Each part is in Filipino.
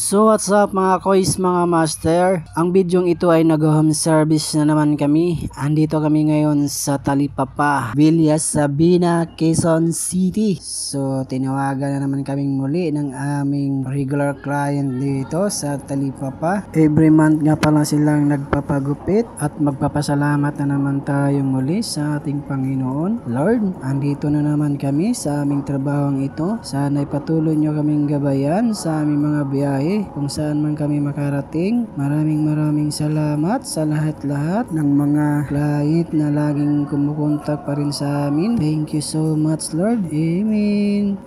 So what's up mga kois, mga master? Ang bidyong ito ay nag-home service na naman kami. Andito kami ngayon sa Talipapa, Villa Sabina, Quezon City. So tinawagan na naman kaming muli ng aming regular client dito sa Talipapa. Every month nga pala silang nagpapagupit at magpapasalamat na naman tayo muli sa ating Panginoon. Lord, andito na naman kami sa aming trabahong ito. Sana'y patuloy nyo kaming gabayan sa aming mga biyahe kung saan man kami makarating. Maraming salamat sa lahat-lahat ng mga client na laging kumukontak pa rin sa amin. Thank you so much, Lord. Amen.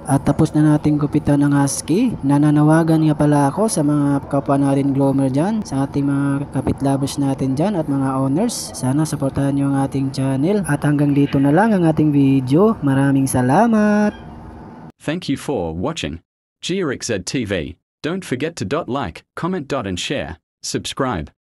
At tapos na natin gupitan ng husky. Nananawagan nga pala ako sa mga kapwa natin gloomer dyan, sa ating mga kapitlavers natin dyan at mga owners. Sana supportahan nyo ang ating channel. At hanggang dito na lang ang ating video. Maraming salamat! Thank you for watching GRXZ TV. Don't forget to like, comment and share. Subscribe.